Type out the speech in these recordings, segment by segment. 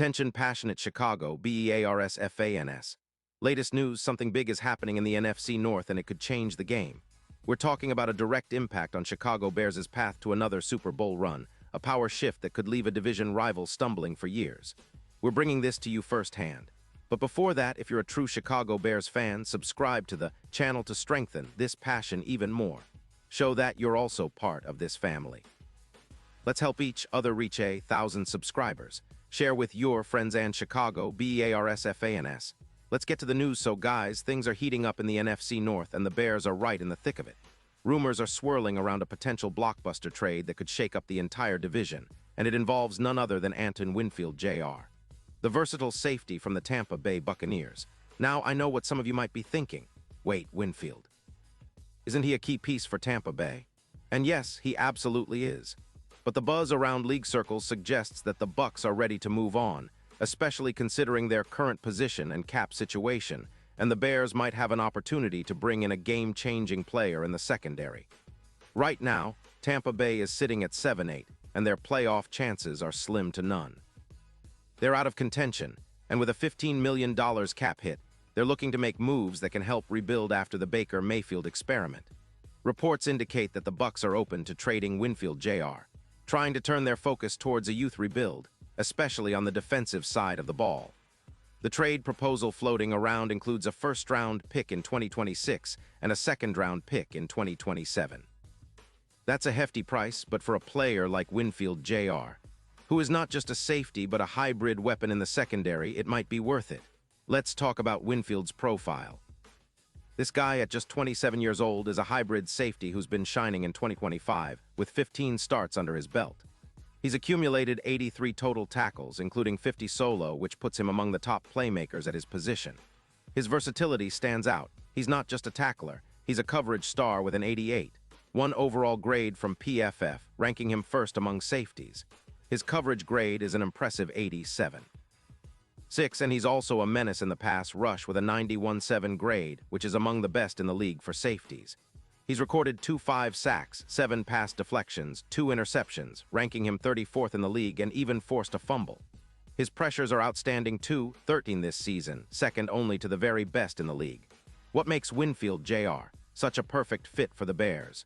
Attention passionate Chicago, Bears fans. Latest news, something big is happening in the NFC North and it could change the game. We're talking about a direct impact on Chicago Bears' path to another Super Bowl run, a power shift that could leave a division rival stumbling for years. We're bringing this to you firsthand. But before that, if you're a true Chicago Bears fan, subscribe to the channel to strengthen this passion even more. Show that you're also part of this family. Let's help each other reach 1,000 subscribers. Share with your friends and Chicago, Bears fans. Let's get to the news. So guys, things are heating up in the NFC North and the Bears are right in the thick of it. Rumors are swirling around a potential blockbuster trade that could shake up the entire division, and it involves none other than Antoine Winfield Jr., the versatile safety from the Tampa Bay Buccaneers. Now, I know what some of you might be thinking. Wait, Winfield. Isn't he a key piece for Tampa Bay? And yes, he absolutely is. But the buzz around league circles suggests that the Bucs are ready to move on, especially considering their current position and cap situation, and the Bears might have an opportunity to bring in a game-changing player in the secondary. Right now, Tampa Bay is sitting at 7-8, and their playoff chances are slim to none. They're out of contention, and with a $15 million cap hit, they're looking to make moves that can help rebuild after the Baker Mayfield experiment. Reports indicate that the Bucs are open to trading Winfield Jr., trying to turn their focus towards a youth rebuild, especially on the defensive side of the ball. The trade proposal floating around includes a first-round pick in 2026 and a second-round pick in 2027. That's a hefty price, but for a player like Winfield Jr., who is not just a safety but a hybrid weapon in the secondary, it might be worth it. Let's talk about Winfield's profile. This guy at just 27 years old is a hybrid safety who's been shining in 2025, with 15 starts under his belt. He's accumulated 83 total tackles, including 50 solo, which puts him among the top playmakers at his position. His versatility stands out. He's not just a tackler, he's a coverage star with an 88, one overall grade from PFF, ranking him first among safeties. His coverage grade is an impressive 87. And he's also a menace in the pass rush with a 91.7 grade, which is among the best in the league for safeties. He's recorded 5 sacks, 7 pass deflections, 2 interceptions, ranking him 34th in the league and even forced a fumble. His pressures are outstanding too, 13 this season, second only to the very best in the league. What makes Winfield Jr. such a perfect fit for the Bears?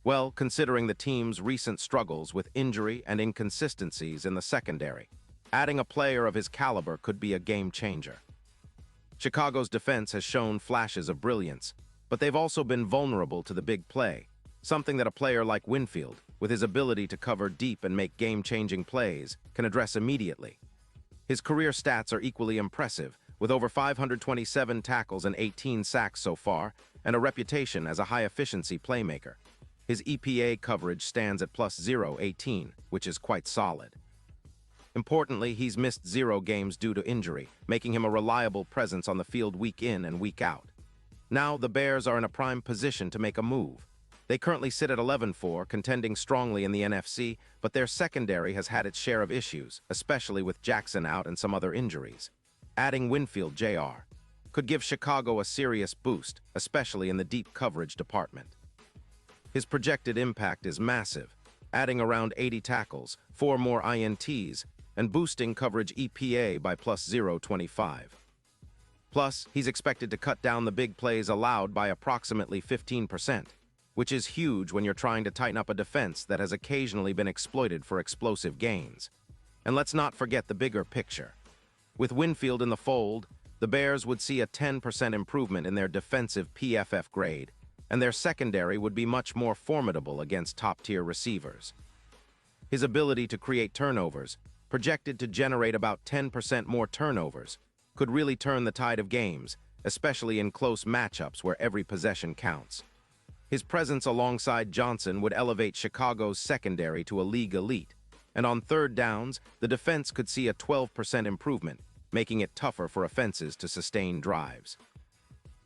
Well, considering the team's recent struggles with injury and inconsistencies in the secondary, adding a player of his caliber could be a game-changer. Chicago's defense has shown flashes of brilliance, but they've also been vulnerable to the big play, something that a player like Winfield, with his ability to cover deep and make game-changing plays, can address immediately. His career stats are equally impressive, with over 527 tackles and 18 sacks so far, and a reputation as a high-efficiency playmaker. His EPA coverage stands at +0.18, which is quite solid. Importantly, he's missed 0 games due to injury, making him a reliable presence on the field week in and week out. Now, the Bears are in a prime position to make a move. They currently sit at 11-4, contending strongly in the NFC, but their secondary has had its share of issues, especially with Jackson out and some other injuries. Adding Winfield Jr. could give Chicago a serious boost, especially in the deep coverage department. His projected impact is massive, adding around 80 tackles, 4 more INTs, and boosting coverage EPA by +0.25. Plus, he's expected to cut down the big plays allowed by approximately 15%, which is huge when you're trying to tighten up a defense that has occasionally been exploited for explosive gains. And let's not forget the bigger picture. With Winfield in the fold, the Bears would see a 10% improvement in their defensive PFF grade, and their secondary would be much more formidable against top-tier receivers. His ability to create turnovers, projected to generate about 10% more turnovers, could really turn the tide of games, especially in close matchups where every possession counts. His presence alongside Johnson would elevate Chicago's secondary to a league elite, and on third downs, the defense could see a 12% improvement, making it tougher for offenses to sustain drives.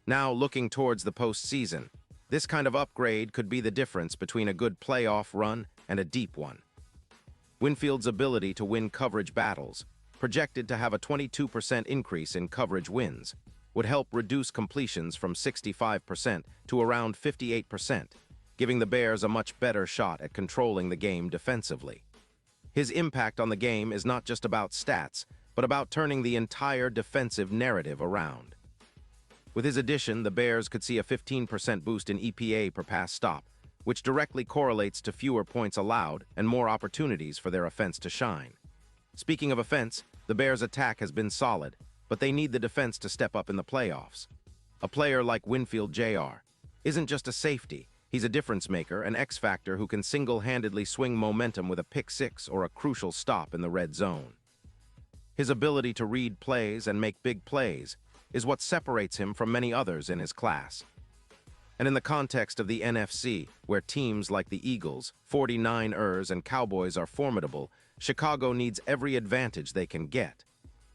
Now, looking towards the postseason, this kind of upgrade could be the difference between a good playoff run and a deep one. Winfield's ability to win coverage battles, projected to have a 22% increase in coverage wins, would help reduce completions from 65% to around 58%, giving the Bears a much better shot at controlling the game defensively. His impact on the game is not just about stats, but about turning the entire defensive narrative around. With his addition, the Bears could see a 15% boost in EPA per pass stop, which directly correlates to fewer points allowed and more opportunities for their offense to shine. Speaking of offense, the Bears' attack has been solid, but they need the defense to step up in the playoffs. A player like Winfield Jr. isn't just a safety, he's a difference maker, an X-factor who can single-handedly swing momentum with a pick six or a crucial stop in the red zone. His ability to read plays and make big plays is what separates him from many others in his class. And in the context of the NFC, where teams like the Eagles, 49ers, and Cowboys are formidable, Chicago needs every advantage they can get.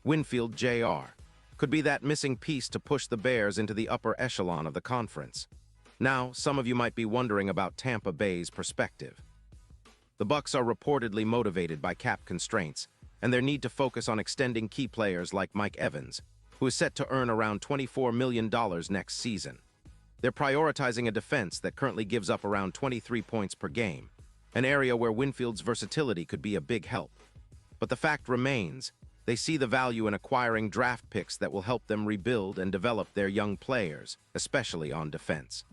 Winfield Jr. could be that missing piece to push the Bears into the upper echelon of the conference. Now, some of you might be wondering about Tampa Bay's perspective. The Bucs are reportedly motivated by cap constraints, and their need to focus on extending key players like Mike Evans, who is set to earn around $24 million next season. They're prioritizing a defense that currently gives up around 23 points per game, an area where Winfield's versatility could be a big help. But the fact remains, they see the value in acquiring draft picks that will help them rebuild and develop their young players, especially on defense.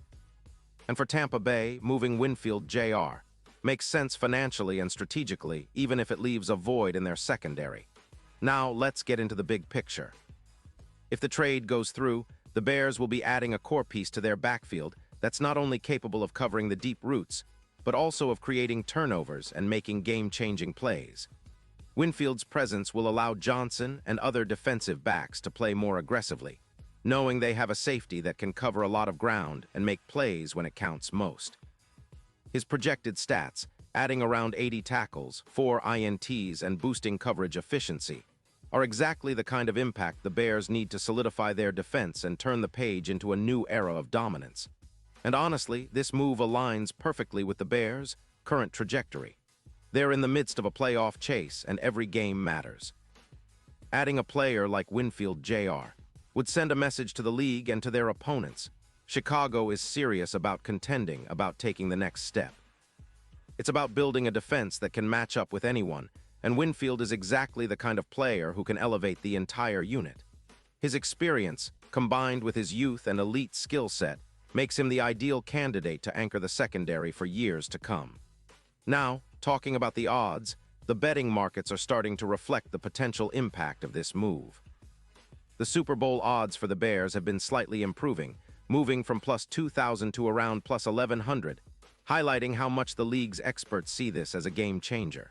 And for Tampa Bay, moving Winfield Jr. makes sense financially and strategically, even if it leaves a void in their secondary. Now, let's get into the big picture. If the trade goes through, the Bears will be adding a core piece to their backfield that's not only capable of covering the deep routes, but also of creating turnovers and making game-changing plays. Winfield's presence will allow Johnson and other defensive backs to play more aggressively, knowing they have a safety that can cover a lot of ground and make plays when it counts most. His projected stats, adding around 80 tackles, 4 INTs, and boosting coverage efficiency, are exactly the kind of impact the Bears need to solidify their defense and turn the page into a new era of dominance. And honestly, this move aligns perfectly with the Bears' current trajectory. They're in the midst of a playoff chase, and every game matters. Adding a player like Winfield Jr. would send a message to the league and to their opponents. Chicago is serious about contending, about taking the next step. It's about building a defense that can match up with anyone, and Winfield is exactly the kind of player who can elevate the entire unit. His experience, combined with his youth and elite skill set, makes him the ideal candidate to anchor the secondary for years to come. Now, talking about the odds, the betting markets are starting to reflect the potential impact of this move. The Super Bowl odds for the Bears have been slightly improving, moving from plus 2,000 to around plus 1,100, highlighting how much the league's experts see this as a game changer.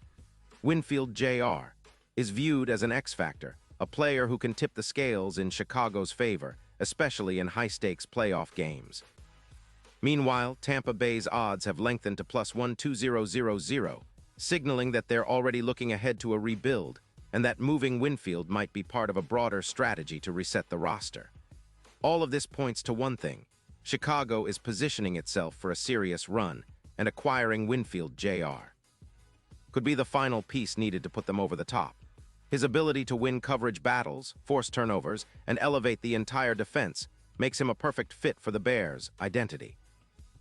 Winfield Jr. is viewed as an X-factor, a player who can tip the scales in Chicago's favor, especially in high-stakes playoff games. Meanwhile, Tampa Bay's odds have lengthened to plus 120,000, signaling that they're already looking ahead to a rebuild, and that moving Winfield might be part of a broader strategy to reset the roster. All of this points to one thing: Chicago is positioning itself for a serious run, and acquiring Winfield Jr. could be the final piece needed to put them over the top. His ability to win coverage battles, force turnovers, and elevate the entire defense makes him a perfect fit for the Bears' identity.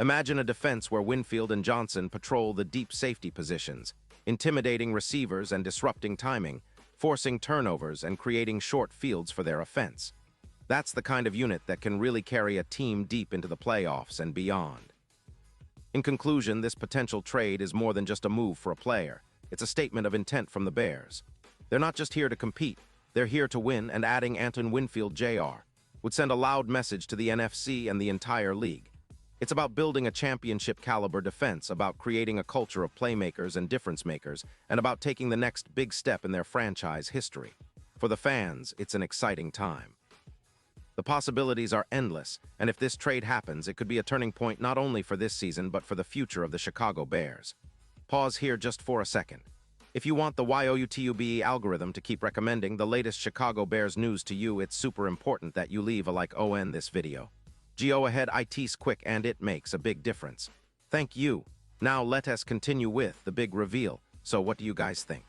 Imagine a defense where Winfield and Johnson patrol the deep safety positions, intimidating receivers and disrupting timing, forcing turnovers and creating short fields for their offense. That's the kind of unit that can really carry a team deep into the playoffs and beyond. In conclusion, this potential trade is more than just a move for a player. It's a statement of intent from the Bears. They're not just here to compete, they're here to win, and adding Anton Winfield Jr. would send a loud message to the NFC and the entire league. It's about building a championship-caliber defense, about creating a culture of playmakers and difference makers, and about taking the next big step in their franchise history. For the fans, it's an exciting time. The possibilities are endless, and if this trade happens, it could be a turning point not only for this season, but for the future of the Chicago Bears. Pause here just for a second. If you want the YOUTUBE algorithm to keep recommending the latest Chicago Bears news to you, it's super important that you leave a like on this video. Go ahead, it's quick and it makes a big difference. Thank you. Now let us continue with the big reveal. So what do you guys think?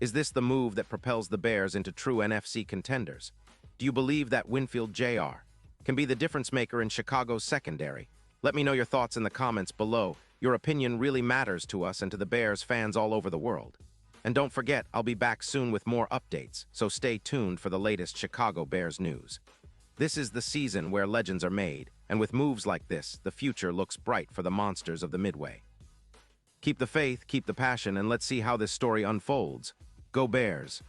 Is this the move that propels the Bears into true NFC contenders? Do you believe that Winfield Jr. can be the difference maker in Chicago's secondary? Let me know your thoughts in the comments below. Your opinion really matters to us and to the Bears fans all over the world. And don't forget, I'll be back soon with more updates, so stay tuned for the latest Chicago Bears news. This is the season where legends are made, and with moves like this, the future looks bright for the monsters of the Midway. Keep the faith, keep the passion, and let's see how this story unfolds. Go Bears!